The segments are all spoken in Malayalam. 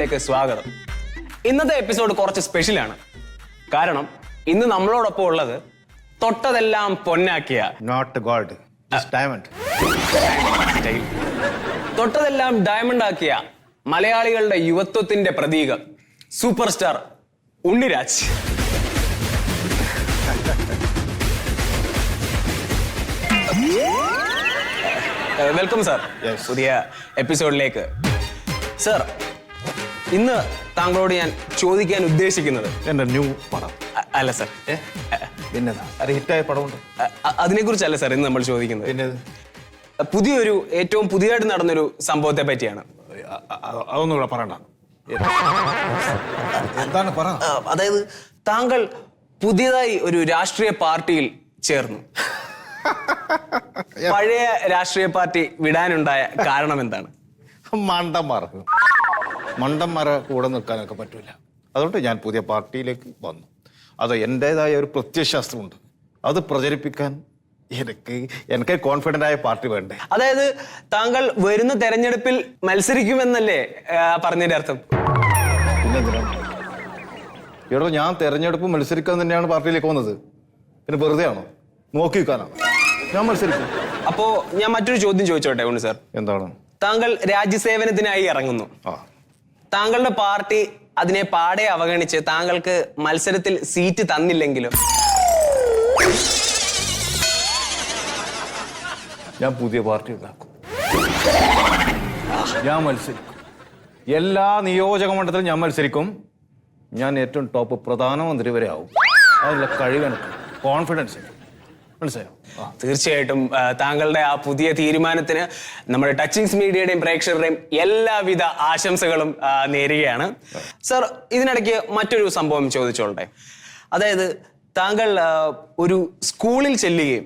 എപ്പിസോഡിലേക്ക് സ്വാഗതം. ഇന്നത്തെ എപ്പിസോഡ് കുറച്ച് സ്പെഷ്യലാണ്. കാരണം ഇന്ന് നമ്മളോടൊപ്പം ഉള്ളത് തൊട്ടതെല്ലാം പൊന്നാക്കിയ നോട്ട് ഗോൾഡ് ഡയമണ്ട് തൊട്ടതെല്ലാം ഡയമണ്ട് ആക്കിയ മലയാളികളുടെ യുവത്വത്തിന്റെ പ്രതീകം super star Unniraj. Welcome sir പുതിയ എപ്പിസോഡിലേക്ക്. സർ, ഇന്ന് താങ്കളോട് ഞാൻ ചോദിക്കാൻ ഉദ്ദേശിക്കുന്നത് എന്റെ ന്യൂ പടം അല്ല സർ, അത് ഹിറ്റായ പടമുണ്ട്, അതിനെ കുറിച്ചല്ല സർ ഇന്ന് നമ്മൾ ചോദിക്കുന്നത്. പുതിയൊരു ഏറ്റവും പുതിയതായിട്ട് നടന്നൊരു സംഭവത്തെ പറ്റിയാണ്. അതൊന്നും ഇവിടെ പറയണ്ട. എന്താണ് പറ? അതായത് താങ്കൾ പുതിയതായി ഒരു രാഷ്ട്രീയ പാർട്ടിയിൽ ചേർന്നു. പഴയ രാഷ്ട്രീയ പാർട്ടി വിടാനുണ്ടായ കാരണം എന്താണ്? മണ്ടന്മാരെ കൂടെ നിൽക്കാനൊക്കെ പറ്റൂല. അതുകൊണ്ട് ഞാൻ പുതിയ പാർട്ടിയിലേക്ക് വന്നു. അത് എൻ്റെതായ ഒരു പ്രത്യയശാസ്ത്രമുണ്ട്. അത് പ്രചരിപ്പിക്കാൻ എനിക്ക് കോൺഫിഡന്റ് ആയ പാർട്ടി വേണ്ടേ. അതായത് താങ്കൾ വരുന്ന തെരഞ്ഞെടുപ്പിൽ മത്സരിക്കുമെന്നല്ലേ പറഞ്ഞതിന്റെ അർത്ഥം? ഇവിടെ ഞാൻ തെരഞ്ഞെടുപ്പ് മത്സരിക്കാൻ തന്നെയാണ് പാർട്ടിയിലേക്ക് വന്നത്. പിന്നെ വെറുതെ ആണോ? നോക്കി നിൽക്കാനാണോ? ഞാൻ മത്സരിക്കും. അപ്പോ ഞാൻ മറ്റൊരു ചോദ്യം ചോദിച്ചോട്ടെ ഉണ്ണി സാർ. എന്താണ്? താങ്കൾ രാജ്യസേവനത്തിനായി ഇറങ്ങുന്നു. താങ്കളുടെ പാർട്ടി അതിനെ പാടെ അവഗണിച്ച് താങ്കൾക്ക് മത്സരത്തിൽ സീറ്റ് തന്നില്ലെങ്കിലും ഞാൻ പുതിയ പാർട്ടി ഉണ്ടാക്കും. ഞാൻ മത്സരിക്കും. എല്ലാ നിയോജക മണ്ഡലത്തിലും ഞാൻ മത്സരിക്കും. ഞാൻ ഏറ്റവും ടോപ്പ് പ്രധാനമന്ത്രി വരെ ആവും. അതിനുള്ള കഴിവെനിക്ക്, കോൺഫിഡൻസ്. മനസ്സിലായോ? തീർച്ചയായിട്ടും താങ്കളുടെ ആ പുതിയ തീരുമാനത്തിന് നമ്മുടെ ടച്ചിങ്സ് മീഡിയയുടെയും പ്രേക്ഷകരുടെയും എല്ലാവിധ ആശംസകളും നേരുകയാണ്. സർ, ഇതിനിടയ്ക്ക് മറ്റൊരു സംഭവം ചോദിച്ചോളട്ടെ. അതായത് താങ്കൾ ഒരു സ്കൂളിൽ ചെല്ലുകയും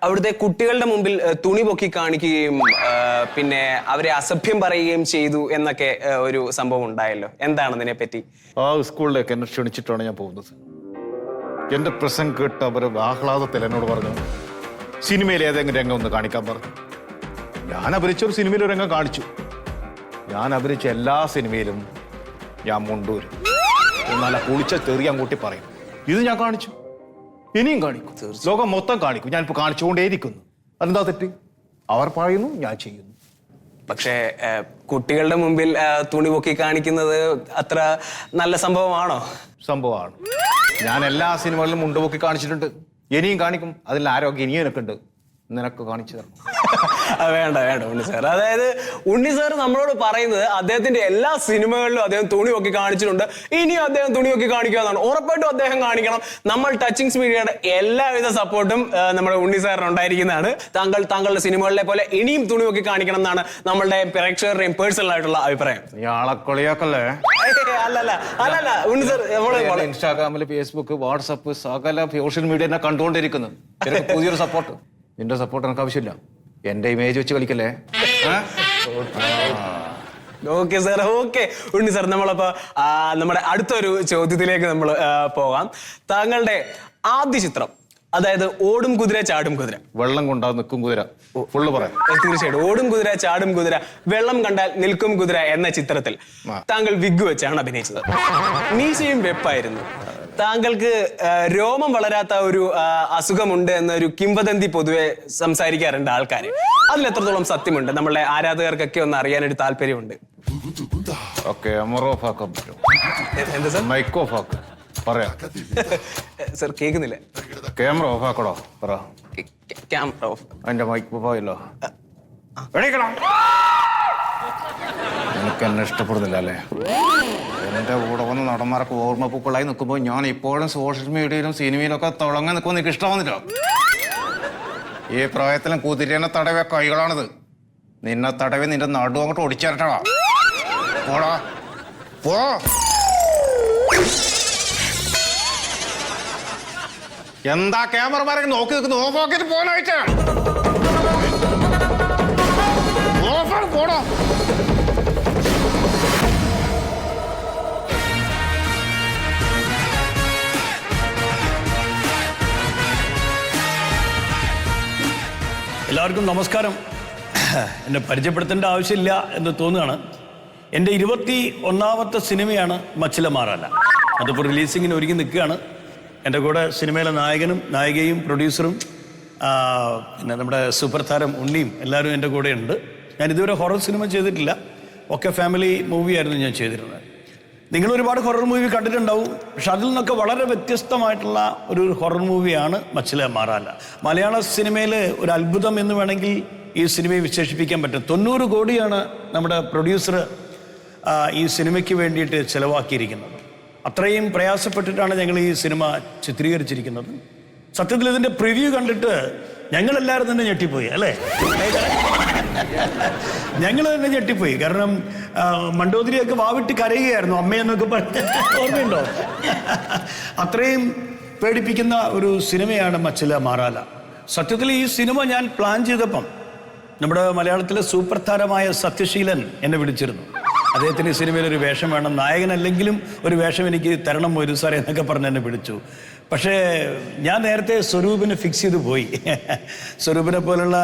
അവിടുത്തെ കുട്ടികളുടെ മുമ്പിൽ തുണി പൊക്കി കാണിക്കുകയും പിന്നെ അവരെ അസഭ്യം പറയുകയും ചെയ്തു എന്നൊക്കെ ഒരു സംഭവം ഉണ്ടായല്ലോ. എന്താണ് അതിനെ പറ്റി? ആ സ്കൂളിലേക്ക് എന്നെ ക്ഷണിച്ചിട്ടാണ് ഞാൻ പോകുന്നത്. എന്റെ പ്രസംഗം കേട്ട് അവർ ആഹ്ലാദത്തിൽ എന്നോട് പറഞ്ഞു, സിനിമയിൽ ഏതെങ്കിലും രംഗം ഒന്ന് കാണിക്കാൻ പറഞ്ഞു. ഞാൻ അഭിനയിച്ചൊരു സിനിമയിൽ ഒരു രംഗം കാണിച്ചു. ഞാൻ അഭിനയിച്ച എല്ലാ സിനിമയിലും ഞാൻ മുണ്ടൂരും നല്ല കുളിച്ച തെറിയാൻ കൂട്ടി പറയും. ഇത് ഞാൻ കാണിച്ചു, ഇനിയും കാണിക്കും, ലോകം മൊത്തം കാണിക്കും. ഞാനിപ്പോൾ കാണിച്ചുകൊണ്ടേയിരിക്കുന്നു. അതെന്താ തെറ്റ്? അവർ പറയുന്നു, ഞാൻ ചെയ്യുന്നു. പക്ഷേ കുട്ടികളുടെ മുമ്പിൽ തുണി പൊക്കി കാണിക്കുന്നത് അത്ര നല്ല സംഭവമാണോ? സംഭവമാണ്. ഞാൻ എല്ലാ സിനിമകളിലും മുണ്ടുപൊക്കി കാണിച്ചിട്ടുണ്ട്, ഇനിയും കാണിക്കും. അതിൽ ആരോഗ്യം ഇനിയും എനിക്കുണ്ട്. നിനക്ക് കാണിച്ചു തരണം. വേണ്ട വേണ്ട ഉണ്ണി സാർ. അതായത് ഉണ്ണി സാർ നമ്മളോട് പറയുന്നത് അദ്ദേഹത്തിന്റെ എല്ലാ സിനിമകളിലും അദ്ദേഹം തുണി പൊക്കി കാണിച്ചിട്ടുണ്ട്, ഇനിയും അദ്ദേഹം തുണി പൊക്കി കാണിക്കാന്നാണ്. ഉറപ്പായിട്ടും അദ്ദേഹം കാണിക്കണം. നമ്മൾ ടച്ചിങ്സ് മീഡിയയുടെ എല്ലാവിധ സപ്പോർട്ടും നമ്മുടെ ഉണ്ണി സാറിന് ഉണ്ടായിരിക്കുന്നതാണ്. താങ്കളുടെ സിനിമകളിലെ പോലെ ഇനിയും തുണി പൊക്കി കാണിക്കണം എന്നാണ് നമ്മളുടെ പ്രേക്ഷകരുടെയും പേഴ്സണൽ ആയിട്ടുള്ള അഭിപ്രായം. കളിയാക്കല്ലേ? അല്ലല്ല ഉണ്ണി സാർ, ഇൻസ്റ്റാഗ്രാമില്, ഫേസ്ബുക്ക്, വാട്സപ്പ്, സകല സോഷ്യൽ മീഡിയ എന്നെ കണ്ടുകൊണ്ടിരിക്കുന്നു. പുതിയൊരു സപ്പോർട്ട്, നിന്റെ സപ്പോർട്ട് എനിക്ക് ആവശ്യമില്ല. എന്റെ ഇമേജ് വെച്ച് കളിക്കല്ലേ? Okay sir, okay. Unni sir, നമ്മളപ്പോ നമ്മുടെ അടുത്തൊരു ചോദ്യത്തിലേക്ക് നമ്മൾ പോകാം. താങ്കളുടെ ആദ്യ ചിത്രം, അതായത് ഓടും കുതിര ചാടും കുതിര. വെള്ളം കൊണ്ടാ നിൽക്കും കുതിര, ഫുള്ള് പറയാം. തീർച്ചയായിട്ടും. ഓടും കുതിര ചാടും കുതിര, വെള്ളം കണ്ടാൽ നിൽക്കും കുതിര എന്ന ചിത്രത്തിൽ താങ്കൾ വിഗ് വെച്ചാണ് അഭിനയിച്ചത്. മീശയും വെപ്പായിരുന്നു. താങ്കൾക്ക് രോമം വളരാത്ത ഒരു അസുഖമുണ്ട് എന്നൊരു കിംവദന്തി പൊതുവെ സംസാരിക്കാറുണ്ട് ആൾക്കാർ. അതിലെത്രത്തോളം സത്യമുണ്ട്? നമ്മളെ ആരാധകർക്കൊക്കെ ഒന്ന് അറിയാനൊരു താല്പര്യമുണ്ട്. എന്താ സാർ? മൈക്ക് ഓഫ് ആക്ക്, പറയാം. സാർ കേൾക്കുന്നില്ല. ക്യാമറ ഓഫ് ആക്കടോ, പറ. Camera off. അതിന്റെ മൈക്ക് പോയല്ലോ. എനിക്ക് എന്നെ ഇഷ്ടപ്പെടുന്നില്ല അല്ലേ? എന്റെ കൂടെ വന്ന് നടന്മാരൊക്കെ ഓർമ്മപ്പൂക്കളായി നിൽക്കുമ്പോൾ ഞാൻ ഇപ്പോഴും സോഷ്യൽ മീഡിയയിലും സിനിമയിലൊക്കെ തുടങ്ങാൻ നിൽക്കുമ്പോൾ നിനക്ക് ഇഷ്ടമാവുന്നില്ല. ഈ പ്രായത്തിലും കുതിരേനെ തടവേ കൈകളാണിത്. നിന്നെ തടവേ നിന്റെ നടു അങ്ങോട്ട് ഒടിച്ചേരട്ടാ. പോടാ പോ. എന്താ ക്യാമറമാരൊക്കെ നോക്കി നിൽക്കുന്നു? ഓഫ് ആക്കിയിട്ട് പോകാനായിട്ട് പോടാ. എല്ലാവർക്കും നമസ്കാരം. എന്നെ പരിചയപ്പെടുത്തേണ്ട ആവശ്യമില്ല എന്ന് തോന്നുകയാണ്. എൻ്റെ 21ാമത്തെ സിനിമയാണ് മച്ചില മാറാല. അതിപ്പോൾ റിലീസിങ്ങിന് ഒരുങ്ങി നിൽക്കുകയാണ്. എൻ്റെ കൂടെ സിനിമയിലെ നായകനും നായികയും പ്രൊഡ്യൂസറും പിന്നെ നമ്മുടെ സൂപ്പർ താരം ഉണ്ണിയും എല്ലാവരും എൻ്റെ കൂടെ ഉണ്ട്. ഞാൻ ഇതുവരെ ഹൊറർ സിനിമ ചെയ്തിട്ടില്ല, ഒക്കെ ഫാമിലി മൂവിയായിരുന്നു ഞാൻ ചെയ്തിരുന്നത്. നിങ്ങൾ ഒരുപാട് ഹൊറർ മൂവി കണ്ടിട്ടുണ്ടാവും, പക്ഷെ അതിൽ നിന്നൊക്കെ വളരെ വ്യത്യസ്തമായിട്ടുള്ള ഒരു ഹൊറർ മൂവിയാണ് മച്ചില മാറാല. മലയാള സിനിമയിൽ ഒരു അത്ഭുതം എന്ന് വേണമെങ്കിൽ ഈ സിനിമയെ വിശേഷിപ്പിക്കാൻ പറ്റും. 90 കോടിയാണ് നമ്മുടെ പ്രൊഡ്യൂസർ ഈ സിനിമയ്ക്ക് വേണ്ടിയിട്ട് ചിലവാക്കിയിരിക്കുന്നത്. അത്രയും പ്രയാസപ്പെട്ടിട്ടാണ് ഞങ്ങൾ ഈ സിനിമ ചിത്രീകരിച്ചിരിക്കുന്നത്. സത്യത്തിൽ ഇതിൻ്റെ പ്രിവ്യൂ കണ്ടിട്ട് ഞങ്ങളെല്ലാവരും തന്നെ ഞെട്ടിപ്പോയി, അല്ലേ? ഞങ്ങൾ തന്നെ ഞെട്ടിപ്പോയി. കാരണം മണ്ടോദരിയൊക്കെ വാവിട്ട് കരയുകയായിരുന്നു അമ്മയെന്നൊക്കെ പറഞ്ഞ്, ഓർമ്മയുണ്ടോ? അത്രയും പേടിപ്പിക്കുന്ന ഒരു സിനിമയാണ് മച്ചില മാറാല. സത്യത്തിൽ ഈ സിനിമ ഞാൻ പ്ലാൻ ചെയ്തപ്പം നമ്മുടെ മലയാളത്തിലെ സൂപ്പർ താരമായ സത്യശീലൻ എന്നെ വിളിച്ചിരുന്നു. അദ്ദേഹത്തിന് ഈ സിനിമയിൽ ഒരു വേഷം വേണം, നായകനല്ലെങ്കിലും ഒരു വേഷം എനിക്ക് തരണം ഒരു സാറേ എന്നൊക്കെ പറഞ്ഞ് എന്നെ വിളിച്ചു. പക്ഷേ ഞാൻ നേരത്തെ സ്വരൂപിനെ ഫിക്സ് ചെയ്ത് പോയി. സ്വരൂപിനെ പോലുള്ള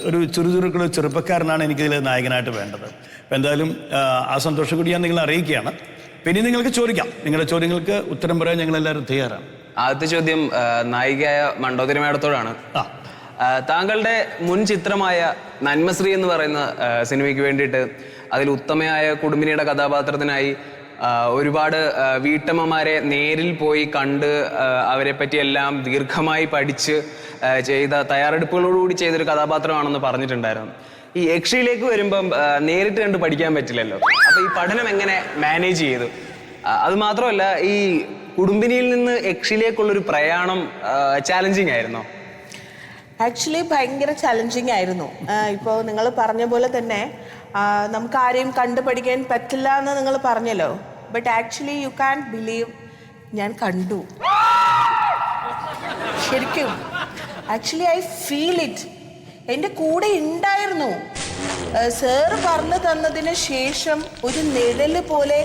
ഒരു ചുറുചുറുക്കുള്ള ചെറുപ്പക്കാരനാണ് എനിക്കിതിൽ നായകനായിട്ട് വേണ്ടത്. അപ്പം എന്തായാലും ആ സന്തോഷം കൂടി ഞാൻ നിങ്ങളെ അറിയിക്കുകയാണ്. പിന്നെ നിങ്ങൾക്ക് ചോദിക്കാം, നിങ്ങളുടെ ചോദ്യങ്ങൾക്ക് ഉത്തരം പറയാൻ ഞങ്ങളെല്ലാവരും തയ്യാറാണ്. ആദ്യത്തെ ചോദ്യം നായികയായ മണ്ടോദരി മേഡത്തോടാണ്. താങ്കളുടെ മുൻ ചിത്രമായ നന്മശ്രീ എന്ന് പറയുന്ന സിനിമയ്ക്ക് വേണ്ടിയിട്ട് അതിൽ ഉത്തമയായ കുടുംബിനിയുടെ കഥാപാത്രത്തിനായി ഒരുപാട് വീട്ടമ്മമാരെ നേരിൽ പോയി കണ്ട് അവരെ പറ്റിയെല്ലാം ദീർഘമായി പഠിച്ച് ചെയ്ത തയ്യാറെടുപ്പുകളോടുകൂടി ചെയ്തൊരു കഥാപാത്രമാണെന്ന് പറഞ്ഞിട്ടുണ്ടായിരുന്നു. ഈ യക്ഷിയിലേക്ക് വരുമ്പം നേരിട്ട് കണ്ട് പഠിക്കാൻ പറ്റില്ലല്ലോ, അപ്പൊ ഈ പഠനം എങ്ങനെ മാനേജ് ചെയ്തു? അത് മാത്രമല്ല, ഈ കുടുംബിനിയിൽ നിന്ന് യക്ഷിയിലേക്കുള്ളൊരു പ്രയാണം ചാലഞ്ചിങ് ആയിരുന്നോ? ആക്ച്വലി ഭയങ്കര ചലഞ്ചിങ് ആയിരുന്നു. ഇപ്പോൾ നിങ്ങൾ പറഞ്ഞ പോലെ തന്നെ നമുക്ക് ആരെയും കണ്ടു പഠിക്കാൻ പറ്റില്ല എന്ന് നിങ്ങൾ പറഞ്ഞല്ലോ. But actually you can believe, ഞാൻ കണ്ടു ശരിക്കും. Actually I feel it. എൻ്റെ കൂടെ ഉണ്ടായിരുന്നു. സാറ് പറഞ്ഞു തന്നതിന് ശേഷം ഒരു നിഴല് പോലെ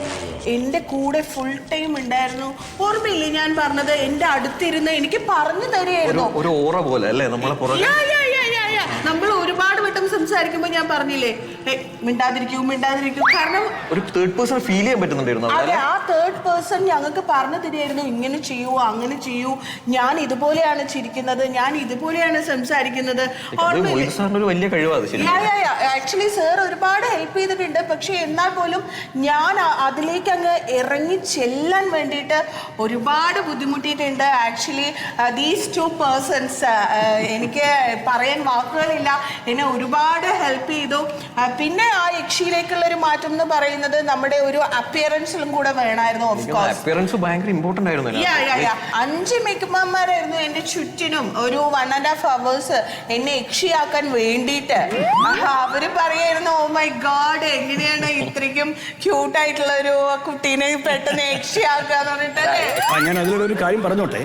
എൻ്റെ കൂടെ ഫുൾ ടൈം ഉണ്ടായിരുന്നു. ഓർമ്മയില്ലേ ഞാൻ പറഞ്ഞത്? എൻ്റെ അടുത്തിരുന്ന് എനിക്ക് പറഞ്ഞു തരുമായിരുന്നു. ഒരു ഓറ പോലെ അല്ലേ നമ്മളെ പുറകെ? നമ്മൾ ഒരുപാട് വട്ടം സംസാരിക്കുമ്പോൾ ഞാൻ പറഞ്ഞില്ലേ, മിണ്ടാതിരിക്കൂ. കാരണം ഒരു തേർഡ് പേഴ്സൺ ഫീൽ ചെയ്യാൻ പറ്റുന്നുണ്ടായിരുന്നു. അതെ, ആ തേർഡ് പേഴ്സൺ ഞങ്ങൾക്ക് പറഞ്ഞു തരുമായിരുന്നു, ഇങ്ങനെ ചെയ്യൂ, അങ്ങനെ ചെയ്യൂ, ഞാൻ ഇതുപോലെയാണ് ചിരിക്കുന്നത്, ഞാൻ ഇതുപോലെയാണ് സംസാരിക്കുന്നത്. വലിയ കഴിവാണ്. ആക്ച്വലി സാർ ഒരുപാട് ഹെൽപ്പ് ചെയ്തിട്ടുണ്ട്. പക്ഷെ എന്നാൽ പോലും ഞാൻ അതിലേക്ക് അങ്ങ് ഇറങ്ങി ചെല്ലാൻ വേണ്ടിയിട്ട് ഒരുപാട് ബുദ്ധിമുട്ടിയിട്ടുണ്ട്. ആക്ച്വലി ദീസ് 2 പേഴ്സൺസ്, എനിക്ക് പറയാൻ വാക്കുകളില്ല, എന്നെ ഒരുപാട് ഹെൽപ്പ് ചെയ്തു. പിന്നെ ആ യക്ഷിയിലേക്കുള്ള ഒരു മാറ്റം എന്ന് പറയുന്നത് നമ്മുടെ ഒരു അപ്പിയറൻസിലും കൂടെ വേണമായിരുന്നു. അപ്പിയറൻസ് ഭയങ്കര ഇമ്പോർട്ടന്റ് ആയിരുന്നു. 5 മേക്കപ്പ്മാരായിരുന്നു എന്റെ ചുറ്റിനും ഒരു 1.5 hours എന്നെ യക്ഷിയാക്കാൻ വേണ്ടിയിട്ട്. അവര് പറയായിരുന്നു, ഓ മൈ ഗോഡ്, എങ്ങനെയാണ് ഇത്രയ്ക്കും ക്യൂട്ടായിട്ടുള്ള ഒരു കുട്ടീനെ പെട്ടെന്ന് യക്ഷിയാക്കാന്ന് പറഞ്ഞിട്ടല്ലേ. ഞാൻ അതിലൊരു കാര്യം പറഞ്ഞോട്ടെ.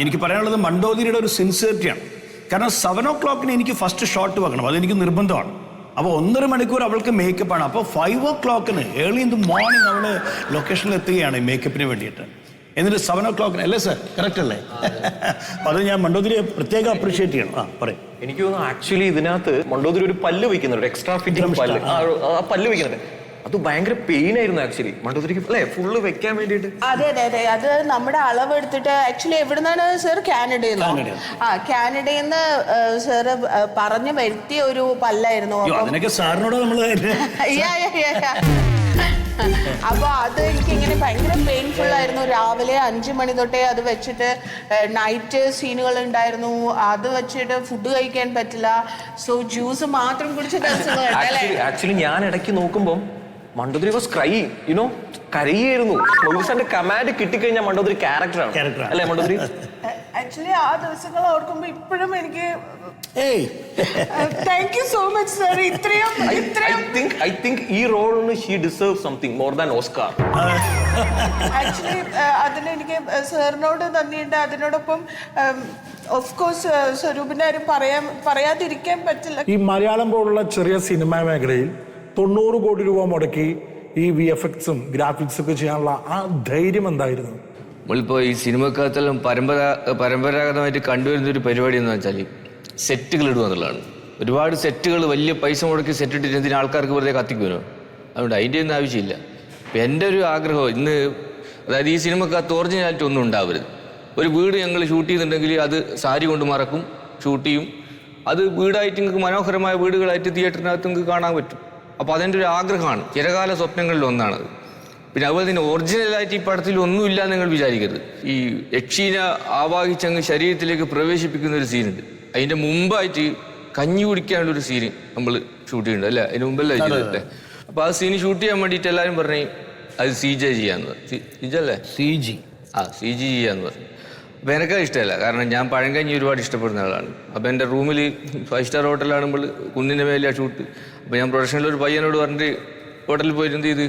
എനിക്ക് പറയാനുള്ളത് മണ്ടോദരിയുടെ ഒരു സിൻസിയറിറ്റിയാണ്. കാരണം 7 o'clock എനിക്ക് ഫസ്റ്റ് ഷോട്ട് വെക്കണം, അതെനിക്ക് നിർബന്ധമാണ്. അപ്പോൾ 1.5 മണിക്കൂർ അവൾക്ക് മേക്കപ്പാണ്. അപ്പോൾ 5 o'clock early in the morning അവള് ലൊക്കേഷനിൽ എത്തുകയാണ് ഈ മേക്കപ്പിന് വേണ്ടിയിട്ട്. എന്നിട്ട് 7 o'clock അല്ലേ സാർ? കറക്റ്റ് അല്ലേ? അപ്പോൾ അത് ഞാൻ മണ്ടോദരിയെ പ്രത്യേകം അപ്രീഷിയേറ്റ് ചെയ്യണം. പറയും. എനിക്ക് തോന്നുന്നു ആക്ച്വലി ഇതിനകത്ത് മണ്ടോദരി ഒരു പല്ല് വെക്കുന്നുണ്ട്, എക്സ്ട്രാ ഫിറ്റിംഗ് പല്ല്. ആ പല്ല് വെക്കുന്നുണ്ട്, അത് ഭയങ്കര പെയിൻ ആയിരുന്നു ആക്ച്വലി മണ്ടോദരിക്ക്, അല്ലേ? ഫുള്ള് വെക്കാൻ വേണ്ടിയിട്ട്. അതെ, അത് നമ്മുടെ അളവ് എടുത്തിട്ട് ആക്ച്വലി എവിടുന്നാണ് സാർ? കാനഡയിൽ നിന്ന്. കാനഡയിൽ നിന്ന് സാറ് പറഞ്ഞു വരുത്തിയ ഒരു പല്ലായിരുന്നു. അപ്പൊ അത് എനിക്ക് ഇങ്ങനെ ഭയങ്കര പെയിൻഫുൾ ആയിരുന്നു. രാവിലെ 5 മണി തൊട്ടേ അത് വെച്ചിട്ട് നൈറ്റ് സീനുകൾ ഉണ്ടായിരുന്നു. അത് വെച്ചിട്ട് ഫുഡ് കഴിക്കാൻ പറ്റില്ല. സോ ജ്യൂസ് മാത്രം കുടിച്ച ദിവസങ്ങൾ. ആക്ച്വലി ഞാൻ ഇടയ്ക്ക് നോക്കുമ്പോൾ മണ്ടോദരി വാസ് ക്രൈയിങ്, യുനോ, കരയായിരുന്നു. പ്രൊഡ്യൂസറിന്റെ കമാൻഡ് കിട്ടിക്കഴിഞ്ഞാൽ മണ്ടോദരി ക്യാരക്ടറാണ്, അല്ലേ മണ്ടോദരി? ആക്ച്വലി ആ ദിവസങ്ങൾ ഓർക്കുമ്പോ ഇപ്പോഴും എനിക്ക് thank you so much sir. ഇത്രയും I think ഈ റോളിന് she deserve something more than Oscar. Actually അതിന് എനിക്ക് സാറിനോട് നന്ദിയുണ്ട്. അതിനോടൊപ്പം ഓഫ് കോഴ്സ് സ്വരൂപിന്റെ കാര്യം പറയാതിരിക്കാൻ പറ്റില്ല. ഈ മലയാളം പോലുള്ള ചെറിയ സിനിമാ മേഖലയിൽ 90 കോടി രൂപ മുടക്കി ഈ VFXും ഗ്രാഫിക്സും ഒക്കെ ചെയ്യാനുള്ള ആ ധൈര്യം എന്തായിരുന്നു? നമ്മളിപ്പോൾ ഈ സിനിമക്കകത്തെല്ലാം പരമ്പരാഗതമായിട്ട് കണ്ടുവരുന്ന ഒരു പരിപാടി എന്ന് വെച്ചാൽ സെറ്റുകൾ ഇടുക എന്നുള്ളതാണ്. ഒരുപാട് സെറ്റുകൾ വലിയ പൈസ മുടക്കി സെറ്റ് ഇട്ടിട്ട് എന്തിനാ ആൾക്കാർക്ക് വെറുതെ കത്തിക്കുമല്ലോ. അതുകൊണ്ട് അതിൻ്റെ ഒന്നും ആവശ്യമില്ല. ഇപ്പം എൻ്റെ ഒരു ആഗ്രഹം ഇന്ന്, അതായത് ഈ സിനിമക്കകത്ത് ഒറിജിനാലിറ്റി ഒന്നും ഉണ്ടാവരുത്. ഒരു വീട് ഞങ്ങൾ ഷൂട്ട് ചെയ്യുന്നുണ്ടെങ്കിൽ അത് സാരി കൊണ്ട് മറക്കും, ഷൂട്ട് ചെയ്യും. അത് വീടായിട്ട് നിങ്ങൾക്ക് മനോഹരമായ വീടുകളായിട്ട് തിയേറ്ററിനകത്ത് നിങ്ങൾക്ക് കാണാൻ പറ്റും. അപ്പോൾ അതെൻ്റെ ഒരു ആഗ്രഹമാണ്, ചിരകാല സ്വപ്നങ്ങളിൽ ഒന്നാണത്. പിന്നെ അതുപോലെ തന്നെ ഒറിജിനലായിട്ട് ഈ പടത്തിൽ ഒന്നുമില്ല എന്ന് നിങ്ങൾ വിചാരിക്കരുത്. ഈ യക്ഷീനെ ആവാഹിച്ചങ്ങ് ശരീരത്തിലേക്ക് പ്രവേശിപ്പിക്കുന്ന ഒരു സീനുണ്ട്. അതിൻ്റെ മുമ്പായിട്ട് കഞ്ഞി കുടിക്കാനുള്ളൊരു സീന് നമ്മൾ ഷൂട്ട് ചെയ്യുന്നുണ്ട് അല്ലേ? അതിന് മുമ്പല്ലേ ചെയ്തല്ലേ? അപ്പോൾ ആ സീന് ഷൂട്ട് ചെയ്യാൻ വേണ്ടിയിട്ട് എല്ലാവരും പറഞ്ഞു അത് CG ചെയ്യാന്ന്. CG അല്ലേ? CG ചെയ്യാന്ന് പറഞ്ഞു. അപ്പോൾ എനിക്കത് ഇഷ്ടമല്ല. കാരണം ഞാൻ പഴങ്കഞ്ഞി ഒരുപാട് ഇഷ്ടപ്പെടുന്ന ആളാണ്. അപ്പോൾ എൻ്റെ റൂമിൽ 5 സ്റ്റാർ ഹോട്ടലാകുമ്പോൾ കുന്നിൻ്റെ മേലെയാണ് ഷൂട്ട്. അപ്പോൾ ഞാൻ പ്രൊഡക്ഷനിൽ ഒരു പയ്യനോട് പറഞ്ഞിട്ട് ഹോട്ടലിൽ പോയിട്ട് എന്ത് ചെയ്ത്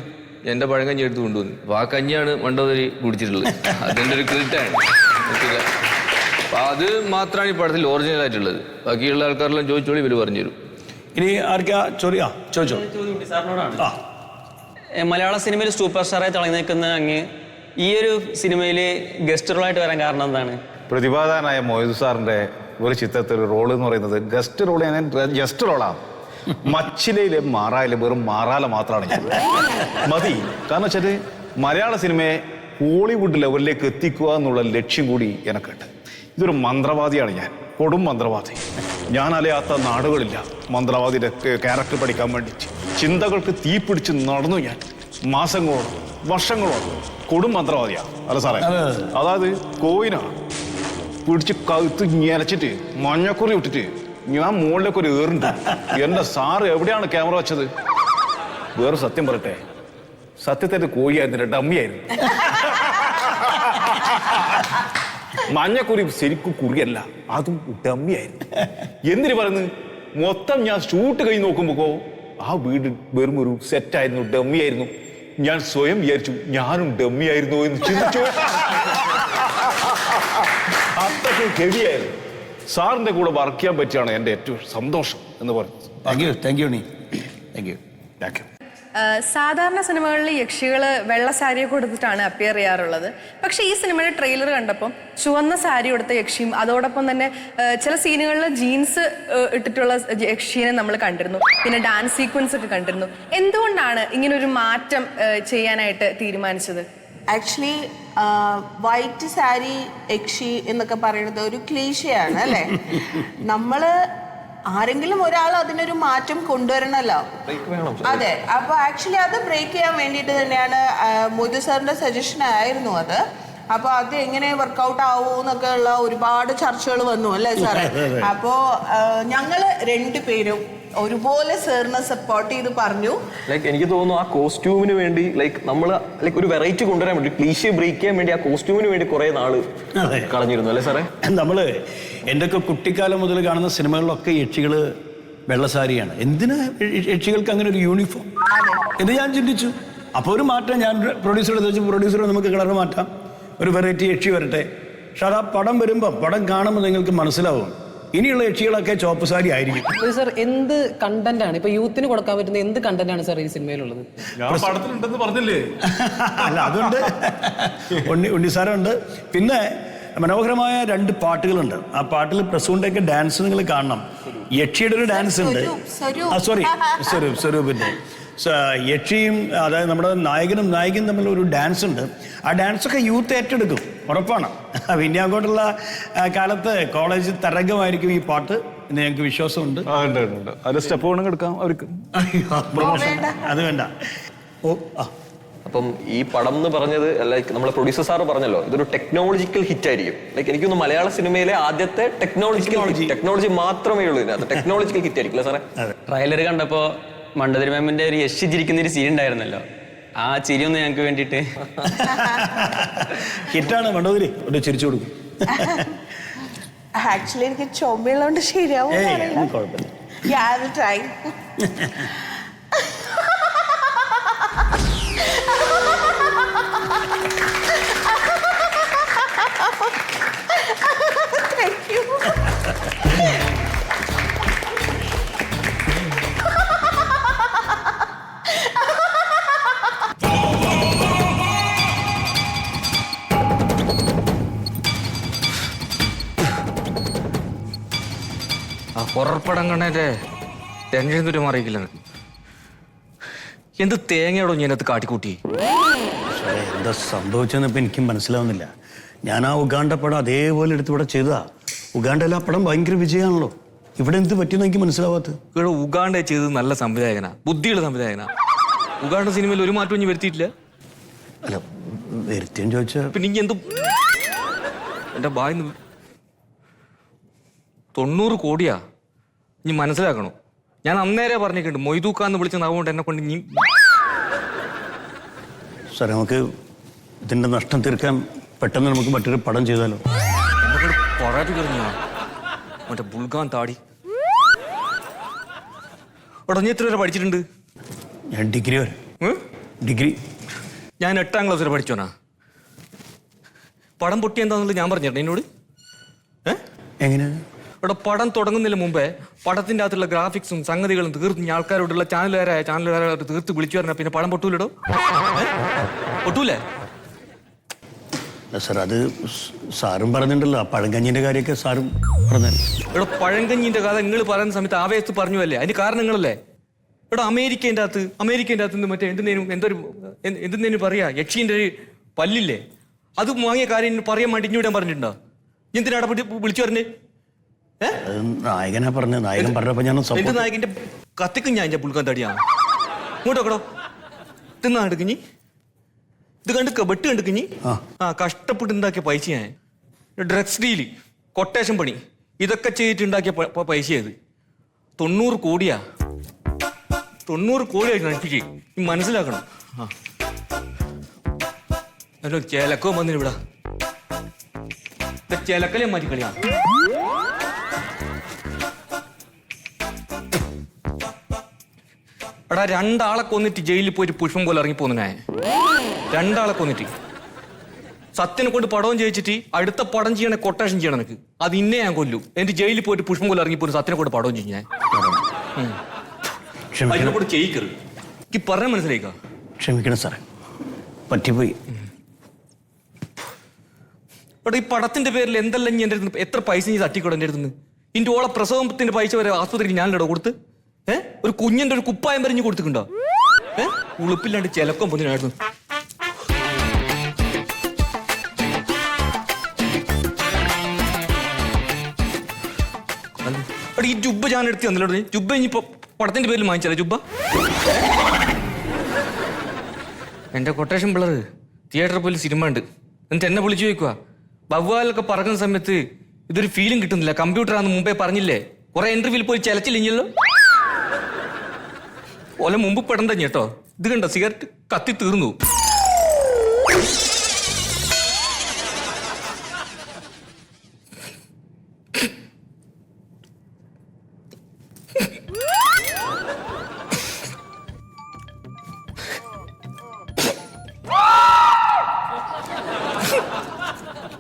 എൻ്റെ പഴങ്കഞ്ഞി എടുത്ത് കൊണ്ടുവന്നു. അപ്പോൾ ആ കഞ്ഞിയാണ് മണ്ടോദരി കുടിച്ചിട്ടുള്ളത്. അതെൻ്റെ ഒരു ക്രെഡിറ്റാണ്. അപ്പോൾ അത് മാത്രമാണ് ഈ പടത്തിൽ ഒറിജിനലായിട്ടുള്ളത്. ബാക്കിയുള്ള ആൾക്കാരെല്ലാം ചോദിച്ചോളി, ഇവർ പറഞ്ഞു തരും. ഇനി ആർക്കാ ചോദിച്ചോ? മലയാള സിനിമയിൽ സൂപ്പർ സ്റ്റാറായി തിളങ്ങി നിൽക്കുന്ന അങ്ങ് ഈ ഒരു സിനിമയിൽ ഗസ്റ്റ് റോളായിട്ട് വരാൻ കാരണം എന്താണ്? പ്രതിഭാധാനായ മൊയ്തു സാറിന്റെ ഒരു ചിത്രത്തിൽ ഒരു റോൾ എന്ന് പറയുന്നത് ഗസ്റ്റ് റോൾ. ഞാൻ ജസ്റ്റ് റോളാണ്. മച്ചിലയിലെ മാറായിലെ വെറും മാറാല മാത്രമാണ് ഞാൻ മതി. കാരണം വെച്ചാൽ മലയാള സിനിമയെ ഹോളിവുഡ് ലെവലിലേക്ക് എത്തിക്കുക എന്നുള്ള ലക്ഷ്യം കൂടി എനിക്കുണ്ട്. ഇതൊരു മന്ത്രവാദിയാണ് ഞാൻ, കൊടും മന്ത്രവാദി. ഞാൻ അലയാത്ത നാടുകളില്ല മന്ത്രവാദിയുടെ ക്യാരക്ടർ പഠിക്കാൻ വേണ്ടി. ചിന്തകൾക്ക് തീ പിടിച്ച് നടന്നു ഞാൻ മാസങ്ങളോളം വർഷങ്ങളോളം. കൊടും മന്ത്രവാദിയാണ്. അല്ല സാറേ, അതായത് കോയിനാ പിടിച്ച് കഴുത്ത് ഞരച്ചിട്ട് മഞ്ഞക്കുറി ഇട്ടിട്ട് ഞാൻ മുകളിലേക്ക് ഒരു ഏറുണ്ട്. എൻ്റെ സാറ് എവിടെയാണ് ക്യാമറ വെച്ചത്? വേറെ സത്യം പറയട്ടെ, സത്യത്തെ കോഴിയായിരുന്നില്ല, ഡമ്മിയായിരുന്നു. മഞ്ഞക്കുറി ശരിക്കും കുറിയല്ല, അതും ഡമ്മിയായിരുന്നു. എന്തിനു പറയുന്നത്? മൊത്തം ഞാൻ ഷൂട്ട് കഴിഞ്ഞ് നോക്കുമ്പോ ആ വീട് വെറും ഒരു സെറ്റായിരുന്നു, ഡമ്മിയായിരുന്നു. ഞാൻ സ്വയം വിചാരിച്ചു ഞാനും ഡമ്മിയായിരുന്നു എന്ന് ചിന്തിച്ചു. അത്രയ്ക്ക് ഹെവിയായിരുന്നു. സാറിന്റെ കൂടെ വർക്ക് ചെയ്യാൻ പറ്റിയാണ് എൻ്റെ ഏറ്റവും സന്തോഷം എന്ന് പറയുന്നത്. Thank you. സാധാരണ സിനിമകളിൽ യക്ഷികൾ വെള്ള സാരിയൊക്കെ കൊടുത്തിട്ടാണ് അപ്പിയർ ചെയ്യാറുള്ളത്. പക്ഷേ ഈ സിനിമയുടെ ട്രെയിലർ കണ്ടപ്പം ചുവന്ന സാരി കൊടുത്ത യക്ഷിയും അതോടൊപ്പം തന്നെ ചില സീനുകളിൽ ജീൻസ് ഇട്ടിട്ടുള്ള യക്ഷീനെ നമ്മൾ കണ്ടിരുന്നു. പിന്നെ ഡാൻസ് സീക്വൻസ് ഒക്കെ കണ്ടിരുന്നു. എന്തുകൊണ്ടാണ് ഇങ്ങനൊരു മാറ്റം ചെയ്യാനായിട്ട് തീരുമാനിച്ചത്? ആക്ച്വലി വൈറ്റ് സാരി യക്ഷി എന്നൊക്കെ പറയുന്നത് ഒരു ക്ലീശയാണ് അല്ലേ? നമ്മള് ആരെങ്കിലും ഒരാൾ അതിനൊരു മാറ്റം കൊണ്ടുവരണല്ലോ. അതെ, അപ്പൊ ആക്ച്വലി അത് ബ്രേക്ക് ചെയ്യാൻ വേണ്ടിയിട്ട് തന്നെയാണ് മൊയ്തു സാറിന്റെ സജഷൻ ആയിരുന്നു അത്. അപ്പൊ അത് എങ്ങനെ വർക്കൗട്ട് ആവൂന്നൊക്കെ ഉള്ള ഒരുപാട് ചർച്ചകൾ വന്നു അല്ലേ സാറേ? അപ്പോ ഞങ്ങള് രണ്ടുപേരും ഒരുപോലെ സാറിനെ സപ്പോർട്ട് ചെയ്ത് പറഞ്ഞു. എനിക്ക് തോന്നുന്നു ആ കോസ്റ്റ്യൂമിന് വേണ്ടി നമ്മള് ഒരു വെറൈറ്റി കൊണ്ടുവരാൻ വേണ്ടി, ക്ലീഷേ ബ്രേക്ക് ചെയ്യാൻ വേണ്ടി ആ കോസ്റ്റ്യൂമിന് വേണ്ടി കുറെ നാള് കളഞ്ഞിരുന്നു അല്ലേ സാറേ? നമ്മള് എൻ്റെ ഒക്കെ കുട്ടിക്കാലം മുതൽ കാണുന്ന സിനിമകളിലൊക്കെ യക്ഷികള് വെള്ളസാരിയാണ്. എന്തിനാ യക്ഷികൾക്ക് അങ്ങനെ ഒരു യൂണിഫോം എന്ന് ഞാൻ ചിന്തിച്ചു. അപ്പോൾ ഒരു മാറ്റം ഞാൻ പ്രൊഡ്യൂസറോട് ചോദിച്ചു, പ്രൊഡ്യൂസർ നമുക്ക് കളർ മാറ്റാം, ഒരു വെറൈറ്റി യക്ഷി വരട്ടെ. പക്ഷെ അത് ആ പടം വരുമ്പോൾ, പടം കാണുമ്പോൾ നിങ്ങൾക്ക് മനസ്സിലാവും ഇനിയുള്ള യക്ഷികളൊക്കെ ചോപ്പ് സാരി ആയിരിക്കും. സർ, എന്ത് കണ്ടന്റ് ആണ് ഇപ്പൊ യൂത്തിന് കൊടുക്കാൻ പറ്റുന്ന എന്ത് കണ്ടന്റ് ആണ് സാർ ഈ സിനിമയിലുള്ളത്? പടത്തിലുണ്ടെന്ന് പറഞ്ഞില്ലേ? അല്ല, അതുകൊണ്ട് ഉണ്ണിസാറുണ്ട്. പിന്നെ മനോഹരമായ 2 പാട്ടുകളുണ്ട്. ആ പാട്ടിൽ പ്രസൂണിൻ്റെയൊക്കെ ഡാൻസ് നിങ്ങൾ കാണണം. യക്ഷിയുടെ ഒരു ഡാൻസ് ഉണ്ട്. സ്വരൂപിൻ്റെ യക്ഷിയും, അതായത് നമ്മുടെ നായകനും നായികയും തമ്മിൽ ഒരു ഡാൻസ് ഉണ്ട്. ആ ഡാൻസൊക്കെ യൂത്ത് ഏറ്റെടുക്കും, ഉറപ്പാണ്. പിന്നെ അങ്ങോട്ടുള്ള കാലത്ത് കോളേജ് തരംഗമായിരിക്കും ഈ പാട്ട് എന്ന് ഞങ്ങൾക്ക് വിശ്വാസമുണ്ട്. അതിൽ സ്റ്റെപ്പ് വേണമെങ്കിൽ എടുക്കാം അവർക്ക്. അത് വേണ്ട. അപ്പം ഈ പടം എന്ന് പറഞ്ഞത് നമ്മളെ പ്രൊഡ്യൂസർ സാറ് പറഞ്ഞല്ലോ, ഇതൊരു ടെക്നോളജിക്കൽ ഹിറ്റ് ആയിരിക്കും. എനിക്കൊന്ന് മലയാള സിനിമയിലെ ആദ്യത്തെ ടെക്നോളജി മാത്രമേ ഉള്ളൂ ഇതിനകത്ത്. ടെക്നോളജിക്കൽ ഹിറ്റ് ആയിരിക്കും സാറേ. ട്രെയിലർ കണ്ടപ്പോ മണ്ടോദരി മാമിന്റെ ഒരു യക്ഷി ചിരിക്കുന്ന ഒരു സീൻ ഉണ്ടായിരുന്നല്ലോ, ആ ചിരി ഒന്ന് ഞങ്ങൾക്ക് വേണ്ടിട്ട്. ഹിറ്റാണ് മണ്ടോദരി, ഒരു ചിരിച്ചു കൊടുക്കും. ആക്ച്വലി എനിക്ക് ചുമയുള്ളതുകൊണ്ട് ശരിയാവും. Thank you. ആ ഹൊറർ പടം കണ്ടേ ടെൻഷൻ തുരു മാറിയിക്കില്ല. എന്ത് തേങ്ങയോടോ ഞാനത് കാട്ടിക്കൂട്ടി? സാറേ എന്താ സംഭവിച്ചെന്ന് ഇപ്പം എനിക്കും മനസ്സിലാവുന്നില്ല. ഞാൻ ആ ഉഗാണ്ട പടം അതേപോലെ എടുത്ത് ഇവിടെ ചെയ്തതാ. ഉഗാണ്ടയിൽ ആ പടം ഭയങ്കര വിജയമാണല്ലോ. ഇവിടെ എന്ത് പറ്റിയെന്ന് എനിക്ക് മനസ്സിലാവാത്തത്. ഇവിടെ ഉഗാണ്ട ചെയ്തത് നല്ല സംവിധായകനാ, ബുദ്ധിയുള്ള സംവിധായകനാ. ഉഗാണ്ട സിനിമയിൽ ഒരു മാറ്റവും ഇനി വരുത്തിയിട്ടില്ല. അല്ല വരുത്തിയെന്ന് ചോദിച്ചാൽ പിന്നെ ഇനി എന്ത് എന്റെ ബായിന്ന് 90 കോടിയാ. ഇനി മനസ്സിലാക്കണോ? ഞാൻ അന്നേരെ പറഞ്ഞിട്ടുണ്ട് മൊയ്തൂക്കാന്ന് വിളിച്ച നാവുകൊണ്ട് എന്നെ കൊണ്ട് ഇനി. സാറേ നമുക്ക് ഇതിന്റെ നഷ്ടം തീർക്കാൻ പെട്ടെന്ന് നമുക്ക് മറ്റൊരു പടം ചെയ്താലോ? എന്നെ കൊണ്ട് പൊറാട്ടി കറിഞ്ഞ മറ്റേ ബുൾഗാൻ താടി. എടാ നീ എത്ര വരെ പഠിച്ചിട്ടുണ്ട്? ഞാൻ ഡിഗ്രി വരെ. ഡിഗ്രി ഞാൻ 8ാം ക്ലാസ് വരെ പഠിച്ചോനാ. പടം പൊട്ടി എന്താന്നുള്ളത് ഞാൻ പറഞ്ഞിട്ടുണ്ട് എന്നോട്. എങ്ങനെയാ? ഇവിടെ പടം തുടങ്ങുന്നതിന് മുമ്പേ പടത്തിന്റെ അകത്തുള്ള ഗ്രാഫിക്സും സംഗതികളും തീർത്ത് ഞാൻ ആൾക്കാരോടുള്ള ചാനലുകാരോട് തീർത്ത് വിളിച്ചു പറഞ്ഞാൽ പിന്നെ പടം പൊട്ടൂലടോ? പൊട്ടൂലേ? സാർ അത് സാറും പറഞ്ഞിട്ടുണ്ടല്ലോ, ആ പഴങ്കഞ്ഞിന്റെ കാര്യമൊക്കെ സാറും പറഞ്ഞല്ലോ. ഇവിടെ പഴങ്കഞ്ഞിന്റെ കഥ നിങ്ങൾ പറയുന്ന സമയത്ത് ആവേശത്ത് പറഞ്ഞു അല്ലേ? അതിന് കാരണം നിങ്ങളല്ലേ? ഇവിടെ അമേരിക്കേൻ്റെ അകത്ത് മറ്റേ എന്തിനേനും പറയാ യക്ഷീൻ്റെ ഒരു പല്ലില്ലേ, അത് വാങ്ങിയ കാര്യം പറയാൻ വേണ്ടി ഇഞ്ഞൂടെ പറഞ്ഞിട്ടുണ്ടോ? എന്തിനാ വിളിച്ചു പറഞ്ഞേ? നായകനാ പറഞ്ഞ നായകൻ പറഞ്ഞപ്പോ ഞാൻ എന്റെ നായകന്റെ കത്തിക്കും ഞാൻ എന്റെ പുൽക്കാൻ തടിയാണ്. ഇങ്ങോട്ടോക്കടോ, തിന്നാ എടുക്കിഞ്ഞി, ഇത് കണ്ട് വെട്ട് കണ്ടിക്കിഞ്ഞി. കഷ്ടപ്പെട്ട് ഉണ്ടാക്കിയ പൈസ ഞാൻ. ഡ്രഗ്സ് ഡീല്, കൊട്ടേഷൻ പണി, ഇതൊക്കെ ചെയ്തിട്ടുണ്ടാക്കിയ പൈസയത് 90 കോടിയാ. 90 കോടിയായിട്ട് നശിപ്പിച്ച് നീ മനസ്സിലാക്കണം. അല്ലോ ചേലക്കോ വന്നിന് ഇവിടെ ചേലക്കലേ മാറ്റി കളിയാ. എടാ 2 ആളെ കൊന്നിട്ട് ജയിലിൽ പോയിട്ട് പുഷ്പം പോലെ ഇറങ്ങിപ്പോന്നു ഞാൻ. 2 ആളെ കൊന്നിട്ട് സത്യനെ കൊണ്ട് പടവും ചെയ്യിച്ചിട്ട് അടുത്ത പടം ചെയ്യണേ കൊട്ടേഷൻ ചെയ്യണം എനിക്ക്. അത് ഇന്നെ ഞാൻ കൊല്ലു. എന്നിട്ട് ജയിലിൽ പോയിട്ട് പുഷ്പം പോലെ ഇറങ്ങിപ്പോയി സത്യനെ കൊണ്ട് പടവും ചെയ്യും ഞാൻ. അതിനെ കൂടെ ചെയ്യിക്കരുത്. എനിക്ക് പറഞ്ഞാൽ മനസ്സിലായിക്കാ. ക്ഷമിക്കണം സാറേ, പറ്റിപ്പോയി. എടാ ഈ പടത്തിന്റെ പേരിൽ എന്തെല്ലാം ഞാൻ എൻ്റെ അടുത്ത് എത്ര പൈസ നീ തട്ടിക്കൂടെ എൻ്റെ അടുത്ത്? ഇന്റെ ഓളെ പ്രസവത്തിന്റെ പൈസ വരെ ആസ്പത്രിക്ക് ഞാനിടോ കൊടുത്ത്. ഒരു കുഞ്ഞിന്റെ ഒരു കുപ്പായം വരെ കൊടുത്തിട്ടുണ്ടോ? ഉളുപ്പില്ലാണ്ട് ചിലക്കം പൊന്നിനായിരുന്നു. എടാ ഈ ജുബ്ബ ഞാൻ എടുത്ത് തന്നില്ലോ. ജുബ്ബ ഇനി പടത്തിന്റെ പേരിൽ വാങ്ങിച്ചാലേ ജുബ്ബ? എന്റെ കൊട്ടേഷൻ പിള്ളർ തിയേറ്ററിൽ പോയി സിനിമ ഉണ്ട്. എന്നിട്ട് എന്നെ വിളിച്ചു ചോദിക്കുക, ബവ്വാലൊക്കെ പറക്കുന്ന സമയത്ത് ഇതൊരു ഫീലും കിട്ടുന്നില്ല, കമ്പ്യൂട്ടറാന്ന് മുമ്പേ പറഞ്ഞില്ലേ? കുറെ ഇന്റർവ്യൂവിൽ പോയി ചിലച്ചില്ലല്ലോ. ഓലെ മുമ്പ് പെടണ്ട കേട്ടോ. ഇത് കണ്ടോ, സിഗരറ്റ് കത്തി തീർന്നു.